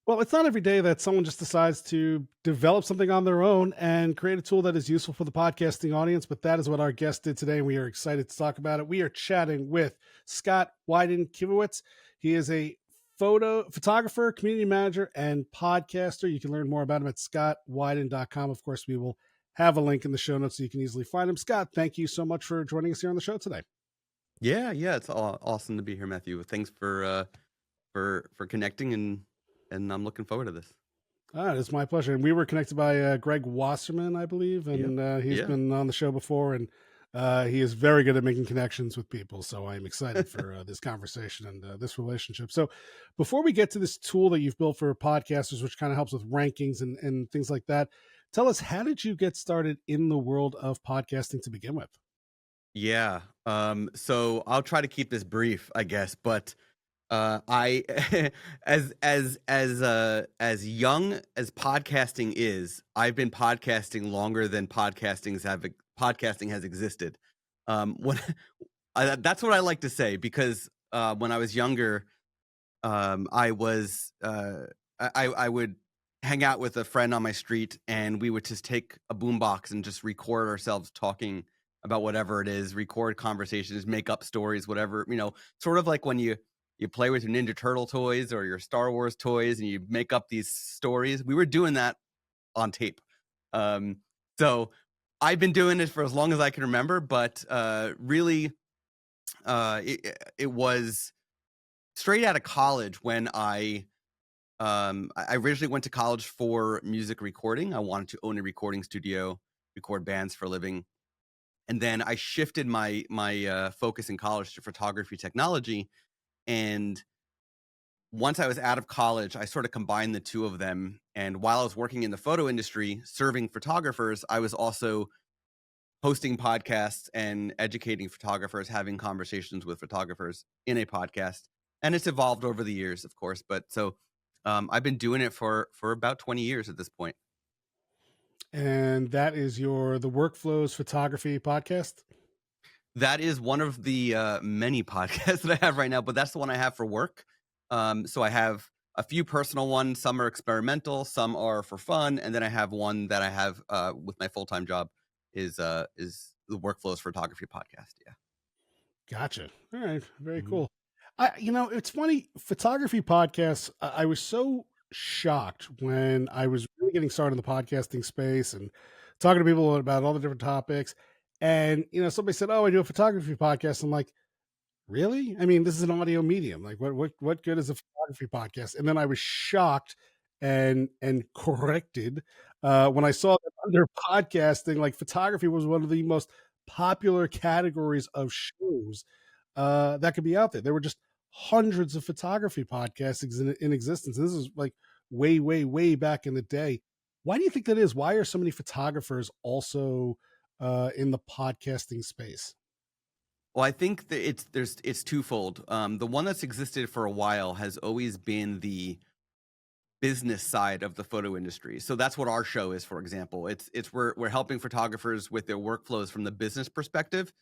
Well, it's not every day that someone just decides to develop something on their own and create a tool that is useful for the podcasting audience. But that is what our guest did today, and we are excited to talk about it. We are chatting with Scott Wyden Kivowitz. He is a photographer, community manager, and podcaster. You can learn more about him at scottwyden.com. Of course, we will have a link in the show notes so you can easily find him. Scott, thank you so much for joining us here on the show today. Yeah, it's awesome to be here, Matthew. Thanks for connecting, and I'm looking forward to this. It's my pleasure. And we were connected by Greg Wasserman, I believe, Yep. and he's Yeah. been on the show before, and he is very good at making connections with people. So I'm excited for this conversation and this relationship. So before we get to this tool that you've built for podcasters, which kind of helps with rankings and things like that, tell us, how did you get started in the world of podcasting to begin with? Yeah. So I'll try to keep this brief, I guess, but I as young as podcasting is, I've been podcasting longer than podcasting has existed. When that's what I like to say because when I was younger, I was I would hang out with a friend on my street, and we would just take a boombox and just record ourselves talking about whatever it is, record conversations, make up stories, whatever, sort of like when you play with your Ninja Turtle toys or your Star Wars toys and you make up these stories. We were doing that on tape. Um, so I've been doing it for as long as I can remember, but really, it was straight out of college when I originally went to college for music recording. I wanted to own a recording studio, record bands for a living, and then I shifted my focus in college to photography technology. And once I was out of college, I sort of combined the two of them. And while I was working in the photo industry, serving photographers, I was also hosting podcasts and educating photographers, having conversations with photographers in a podcast. And it's evolved over the years, of course. But so I've been doing it for about 20 years at this point. And that is the Workflows Photography podcast. That is one of the many podcasts that I have right now, but that's the one I have for work. So I have a few personal ones. Some are experimental, some are for fun, and then I have one that I have with my full-time job is the Workflows Photography podcast. Yeah. Gotcha. All right. Very Mhm. cool. It's funny. Photography podcasts. I was so shocked when I was really getting started in the podcasting space and talking to people about all the different topics. And somebody said, "Oh, I do a photography podcast." I'm like, "Really? I mean, this is an audio medium. Like, what good is a photography podcast?" And then I was shocked and corrected when I saw that under podcasting, like photography was one of the most popular categories of shows that could be out there. There were just hundreds of photography podcasts in existence. This is like way, way, way back in the day. Why do you think that is? Why are so many photographers also in the podcasting space? Well, I think that it's twofold. The one that's existed for a while has always been the business side of the photo industry. So that's what our show is, for example. It's we're helping photographers with their workflows from the business perspective.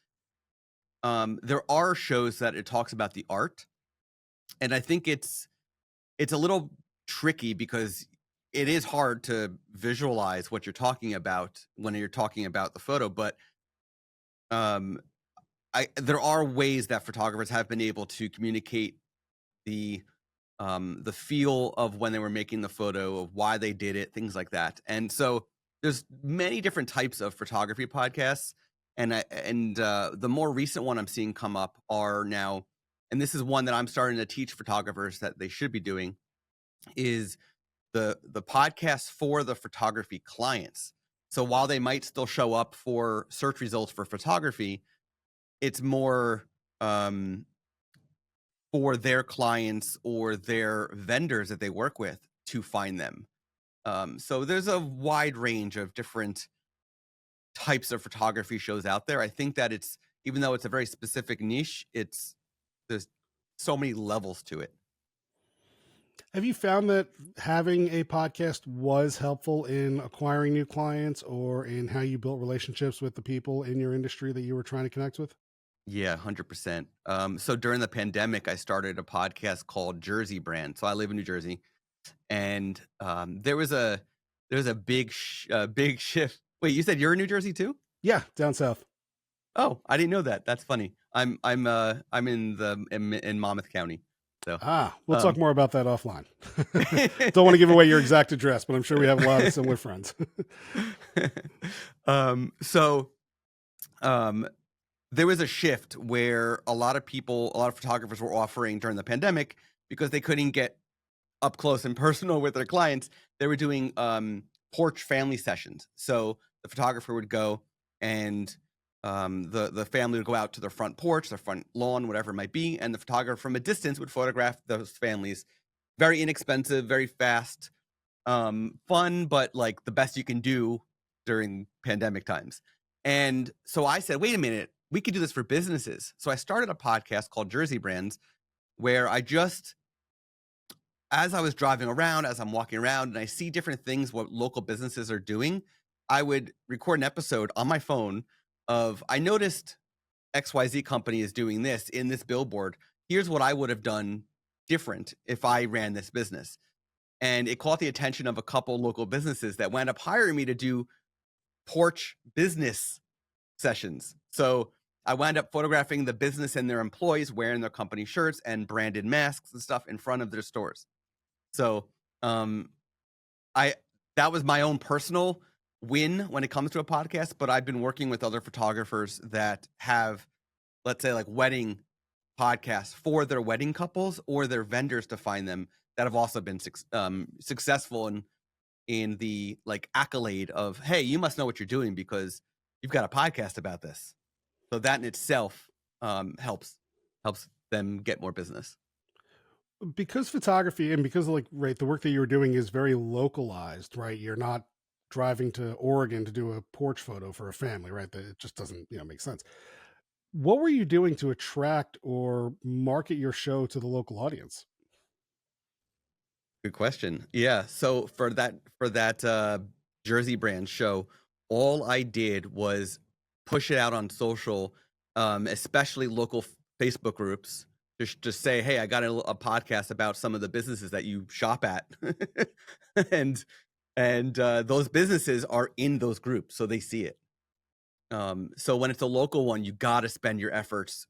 There are shows that it talks about the art, and I think it's a little tricky because it is hard to visualize what you're talking about when you're talking about the photo. But um, there are ways that photographers have been able to communicate the the feel of when they were making the photo, of why they did it, things like that. And so there's many different types of photography podcasts, and the more recent one I'm seeing come up are now, and this is one that I'm starting to teach photographers that they should be doing, is the podcast for the photography clients. So while they might still show up for search results for photography, it's more um for their clients or their vendors that they work with to find them. So there's a wide range of different types of photography shows out there. I think that it's, even though it's a very specific niche, there's so many levels to it. Have you found that having a podcast was helpful in acquiring new clients or in how you built relationships with the people in your industry that you were trying to connect with? Yeah, 100%. So during the pandemic, I started a podcast called Jersey Brand. So I live in New Jersey. And there was a big shift. Wait, you said you're in New Jersey too? Yeah, down south. Oh, I didn't know that. That's funny. I'm in Monmouth County. So We'll talk um more about that offline. Don't want to give away your exact address, but I'm sure we have a lot of similar friends. So there was a shift where a lot of photographers were offering during the pandemic, because they couldn't get up close and personal with their clients. They were doing porch family sessions. So the photographer would go, and the family would go out to their front porch, their front lawn, whatever it might be, and the photographer from a distance would photograph those families. Very inexpensive, very fast, fun, but like the best you can do during pandemic times. And so I said, wait a minute, we could do this for businesses. So I started a podcast called Jersey Brands, where as I was driving around, as I'm walking around, and I see different things what local businesses are doing, I would record an episode on my phone of, I noticed XYZ company is doing this in this billboard. Here's what I would have done different if I ran this business. And it caught the attention of a couple local businesses that wound up hiring me to do porch business sessions. So I wound up photographing the business and their employees wearing their company shirts and branded masks and stuff in front of their stores. So that was my own personal win when it comes to a podcast, but I've been working with other photographers that have, let's say, like wedding podcasts for their wedding couples or their vendors to find them, that have also been successful in the like accolade of, hey, you must know what you're doing because you've got a podcast about this. So that in itself helps them get more business. Because photography and because like the work that you're doing is very localized, right? You're not driving to Oregon to do a porch photo for a family, right? That it just doesn't make sense. What were you doing to attract or market your show to the local audience? Good question. Yeah. So for that Jersey Brand show, all I did was push it out on social, especially local Facebook groups, just say, hey, I got a podcast about some of the businesses that you shop at, and those businesses are in those groups, so they see it. So when it's a local one, you got to spend your efforts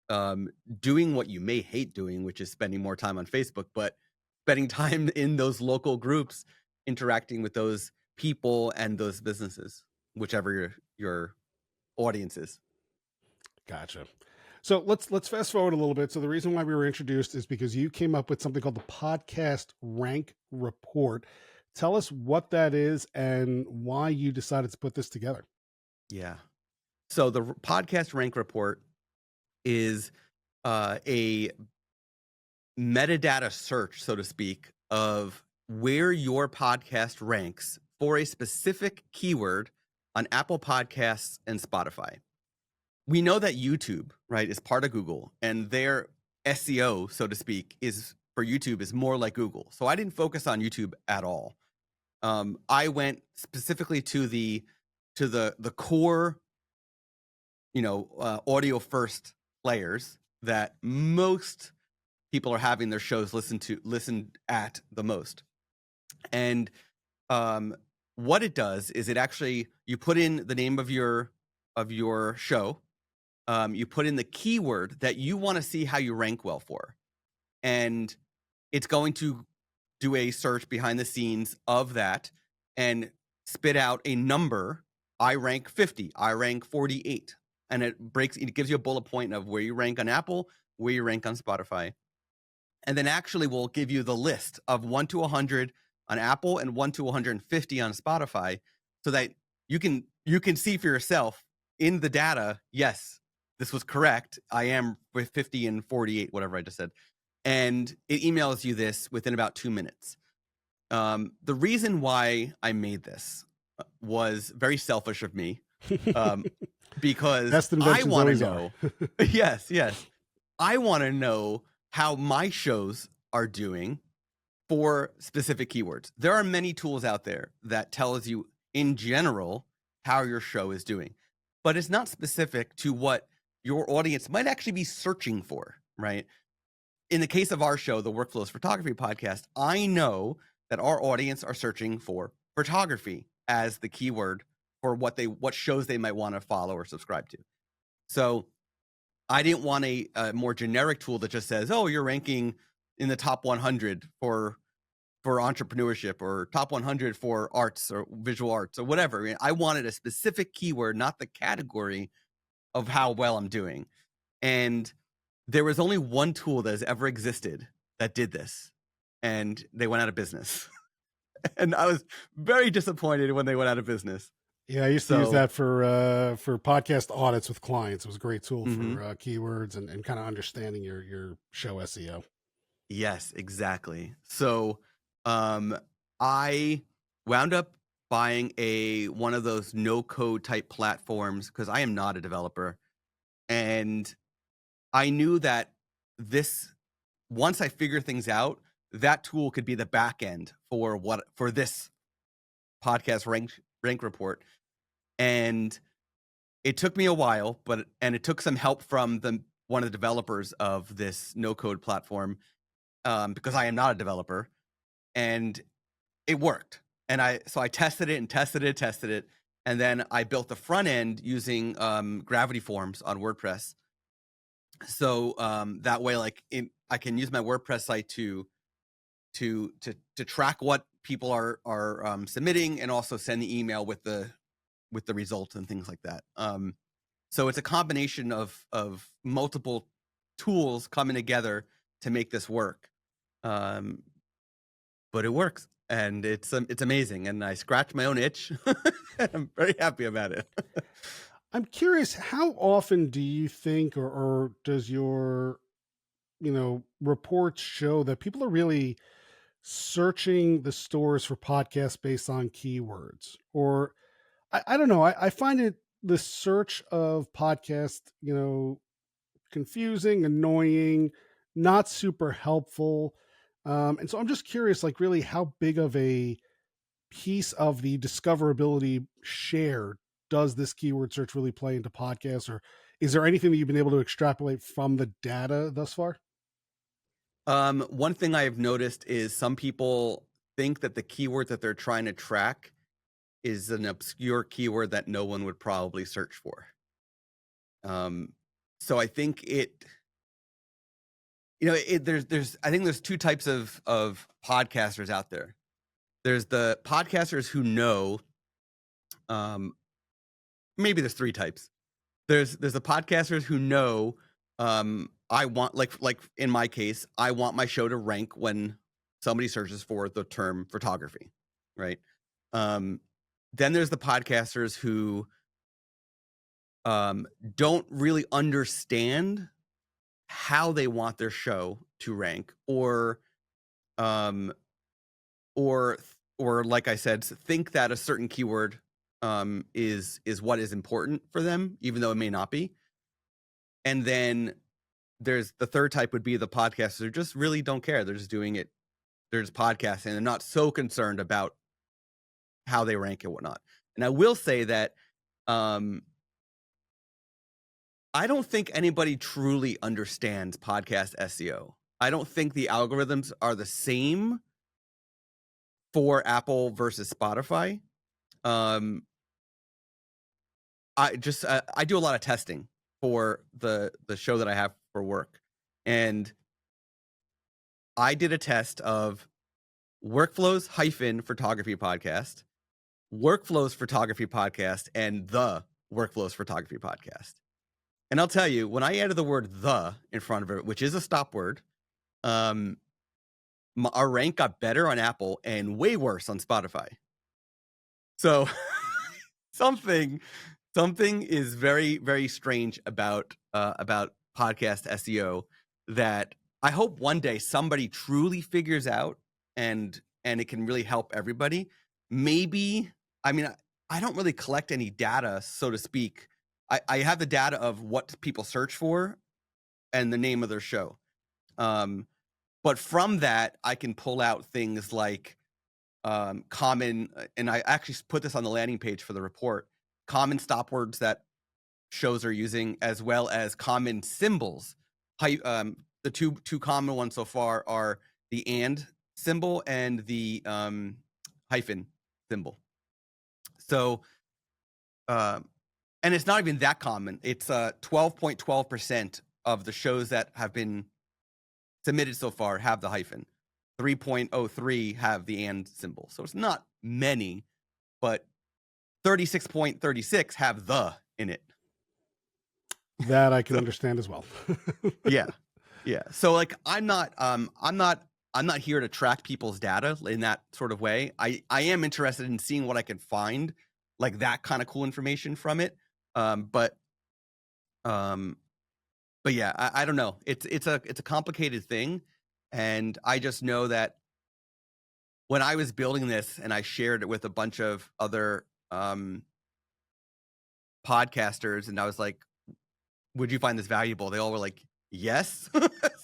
doing what you may hate doing, which is spending more time on Facebook, but spending time in those local groups, interacting with those people and those businesses, whichever your audience is. Gotcha. So let's fast forward a little bit. So the reason why we were introduced is because you came up with something called the Podcast Rank Report. Tell us what that is and why you decided to put this together. Yeah. So the Podcast Rank Report is a metadata search, so to speak, of where your podcast ranks for a specific keyword on Apple Podcasts and Spotify. We know that YouTube, right, is part of Google, and their SEO, so to speak, is for YouTube is more like Google. So I didn't focus on YouTube at all. I went specifically to the core, audio first players that most people are having their shows listened at the most. And what it does is it actually, you put in the name of your show, you put in the keyword that you want to see how you rank well for, and it's going to do a search behind the scenes of that and spit out a number. I rank 50, I rank 48, and it gives you a bullet point of where you rank on Apple, where you rank on Spotify. And then actually will give you the list of 1 to 100 on Apple and 1 to 150 on Spotify, so that you can see for yourself in the data, yes, this was correct. I am with 50 and 48, whatever I just said. And it emails you this within about 2 minutes. The reason why I made this was very selfish of me, because I want to know. Yes. I want to know how my shows are doing for specific keywords. There are many tools out there that tells you in general how your show is doing, but it's not specific to what your audience might actually be searching for, right? in the case of our show, the Workflows Photography Podcast, I know that our audience are searching for photography as the keyword for what shows they might want to follow or subscribe to. So I didn't want a more generic tool that just says, "Oh, you're ranking in the top 100 for entrepreneurship, or top 100 for arts or visual arts or whatever." I mean, I wanted a specific keyword, not the category of how well I'm doing. And there was only one tool that has ever existed that did this, and they went out of business. And I was very disappointed when they went out of business. Yeah, I used to use that for podcast audits with clients. It was a great tool for keywords and kind of understanding your show SEO. Yes, exactly. So I wound up buying one of those no-code type platforms because I am not a developer. And I knew that once I figure things out, that tool could be the back end for this podcast rank report. And it took me a while, and it took some help from one of the developers of this no-code platform, because I am not a developer, and it worked. And so I tested it, and then I built the front end using Gravity Forms on WordPress. So that way, I can use my WordPress site to track what people are submitting, and also send the email with the results and things like that. So it's a combination of multiple tools coming together to make this work. But it works, and it's amazing, and I scratched my own itch. I'm very happy about it. I'm curious, how often do you think, or does your reports show that people are really searching the stores for podcasts based on keywords? Or I don't know. I find the search of podcast, confusing, annoying, not super helpful. And so I'm just curious, like, really how big of a piece of the discoverability share does this keyword search really play into podcasts? Or is there anything that you've been able to extrapolate from the data thus far? One thing I've noticed is some people think that the keyword that they're trying to track is an obscure keyword that no one would probably search for. So I think there's two types of podcasters out there. There's the podcasters who know, maybe there's three types. There's the podcasters who know, I want, like in my case, I want my show to rank when somebody searches for the term photography, right? Then there's the podcasters who don't really understand how they want their show to rank, or like I said, think that a certain keyword is what is important for them, even though it may not be. And then there's the third type, would be the podcasters who just really don't care. They're just doing it. They're just podcasting, and they're not so concerned about how they rank and whatnot. And I will say that I don't think anybody truly understands podcast SEO. I don't think the algorithms are the same for Apple versus Spotify. I do a lot of testing for the show that I have for work, and I did a test of Workflows Photography Podcast, Workflows Photography Podcast, and the Workflows Photography Podcast. And I'll tell you, when I added the word "the" in front of it, which is a stop word, our rank got better on Apple and way worse on Spotify. So something is very, very strange about podcast SEO that I hope one day somebody truly figures out, and it can really help everybody. Maybe, I mean, I don't really collect any data, so to speak. I have the data of what people search for and the name of their show. But from that, I can pull out things like common, and I actually put this on the landing page for the report, common stop words that shows are using, as well as common symbols, the two common ones so far are the and symbol and the hyphen symbol. So, and it's not even that common. It's 12.12% of the shows that have been submitted so far have the hyphen. 3.03 have the and symbol. So it's not many, but 36.36 have the in it. That I can So, understand as well. yeah. Yeah. So like I'm not here to track people's data in that sort of way. I am interested in seeing what I can find, like that kind of cool information from it. But yeah, I don't know. It's a complicated thing, and I just know that when I was building this and I shared it with a bunch of other podcasters, and I was like, "Would you find this valuable?" They all were like, "Yes."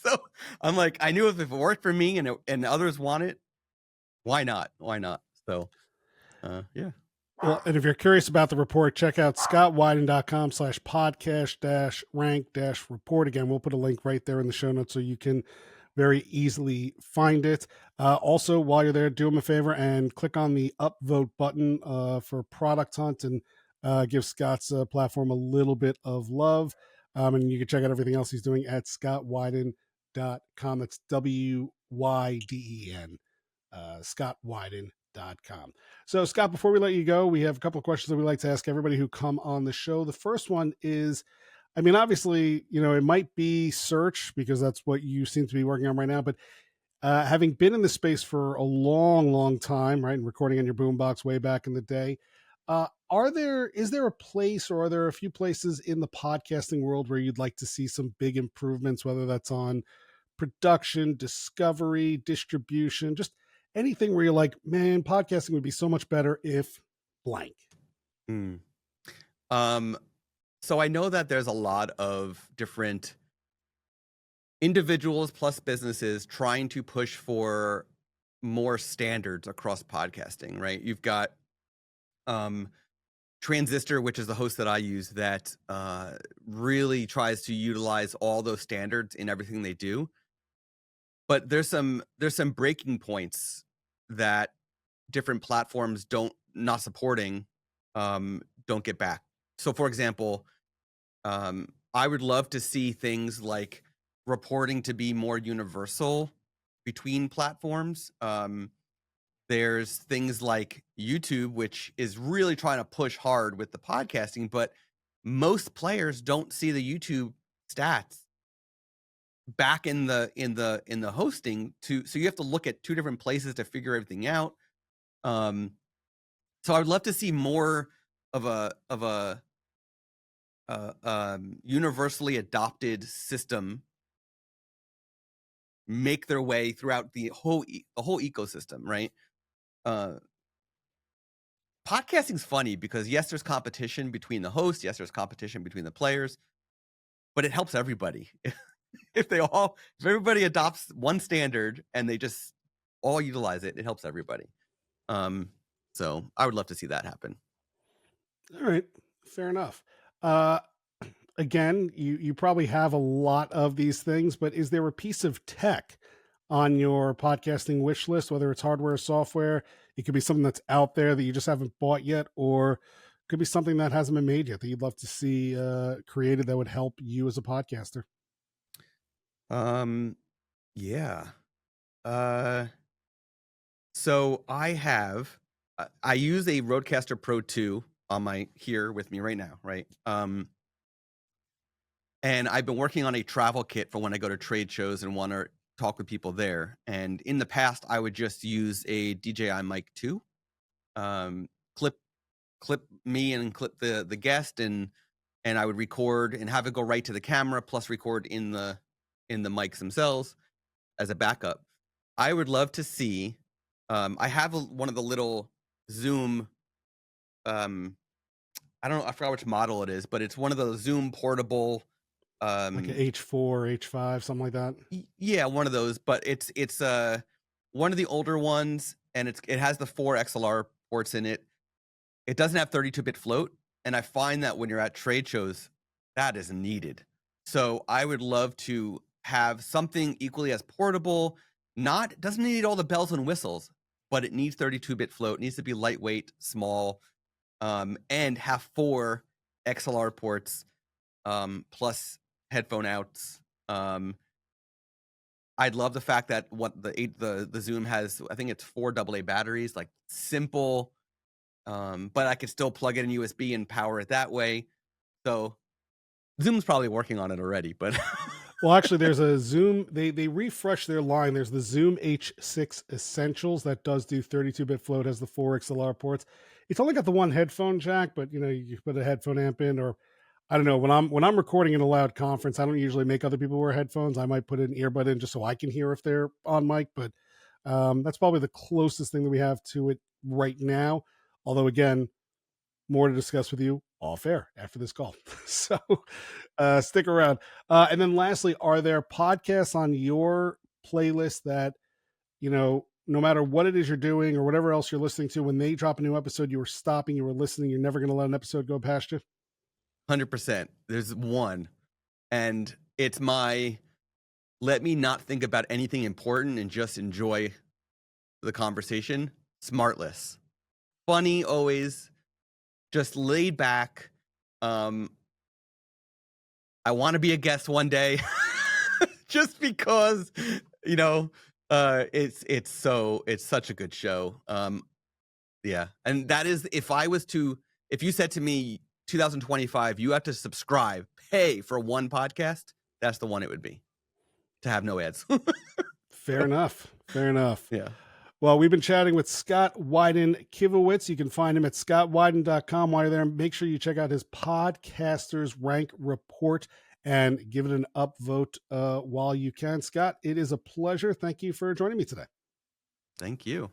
So I'm like, I knew if it worked for me and others want it, why not? Why not? So yeah. Well, and if you're curious about the report, check out scottwyden.com/podcast-rank-report. Again, we'll put a link right there in the show notes so you can very easily find it. Also, while you're there, do him a favor and click on the upvote button for Product Hunt and give Scott's platform a little bit of love. And you can check out everything else he's doing at scottwyden.com. That's WYDEN, scottwyden.com. So, Scott, before we let you go, we have a couple of questions that we like to ask everybody who come on the show. The first one is, I mean, obviously, it might be search because that's what you seem to be working on right now, but having been in the space for a long, long time, right, and recording on your boombox way back in the day, is there a place or are there a few places in the podcasting world where you'd like to see some big improvements, whether that's on production, discovery, distribution, just anything where you're like, man, podcasting would be so much better if blank? Hmm. So I know that there's a lot of different individuals plus businesses trying to push for more standards across podcasting, right? You've got Transistor, which is the host that I use, that really tries to utilize all those standards in everything they do. But there's some breaking points that different platforms not supporting don't get back. So for example, I would love to see things like reporting to be more universal between platforms. There's things like YouTube, which is really trying to push hard with the podcasting, but most players don't see the YouTube stats back in the hosting so you have to look at two different places to figure everything out. So I would love to see more of a universally adopted system make their way throughout the whole ecosystem, right? Podcasting's funny because yes, there's competition between the hosts, yes, there's competition between the players, but it helps everybody. if everybody adopts one standard and they just all utilize it, it helps everybody. So I would love to see that happen. All right, fair enough. Again, you probably have a lot of these things, but is there a piece of tech on your podcasting wish list, whether it's hardware or software? It could be something that's out there that you just haven't bought yet, or could be something that hasn't been made yet that you'd love to see created that would help you as a podcaster. Yeah. So I use a Rodecaster Pro 2 on here with me right now, right? And I've been working on a travel kit for when I go to trade shows and want to talk with people there. And in the past, I would just use a DJI Mic 2, clip me and clip the guest, and I would record and have it go right to the camera, plus record in the mics themselves as a backup. I would love to see. I have one of the little Zoom. I don't know. I forgot which model it is, but it's one of those Zoom portable. Like an H4, H5, something like that. Yeah, one of those. But it's one of the older ones, and it has the 4 XLR ports in it. It doesn't have 32-bit float, and I find that when you're at trade shows, that is needed. So I would love to have something equally as portable, doesn't need all the bells and whistles, but it needs 32-bit float, needs to be lightweight, small, and have 4 XLR ports, plus headphone outs. I'd love the fact that what the Zoom has, I think it's 4 AA batteries, like simple, but I could still plug it in USB and power it that way. So Zoom's probably working on it already, but Well, actually, there's a Zoom. They refresh their line. There's the Zoom H6 Essentials that does do 32-bit float, has the 4 XLR ports. It's only got the one headphone jack, but you put a headphone amp in, or I don't know. When I'm recording in a loud conference, I don't usually make other people wear headphones. I might put an earbud in just so I can hear if they're on mic. But that's probably the closest thing that we have to it right now. Although, again, more to discuss with you off air after this call. So stick around. And then lastly, are there podcasts on your playlist that, no matter what it is you're doing or whatever else you're listening to, when they drop a new episode, you were stopping, you were listening, you're never going to let an episode go past you? 100%. There's one, and it's let me not think about anything important and just enjoy the conversation. Smartless. Funny always, just laid back. I want to be a guest one day just because, it's such a good show. Yeah. And that is, if you said to me 2025, you have to pay for one podcast, that's the one it would be, to have no ads. Fair enough. Fair enough. Yeah. Well, we've been chatting with Scott Wyden Kivowitz. You can find him at scottwyden.com. While you're there, make sure you check out his Podcasters Rank Report and give it an upvote while you can. Scott, it is a pleasure. Thank you for joining me today. Thank you.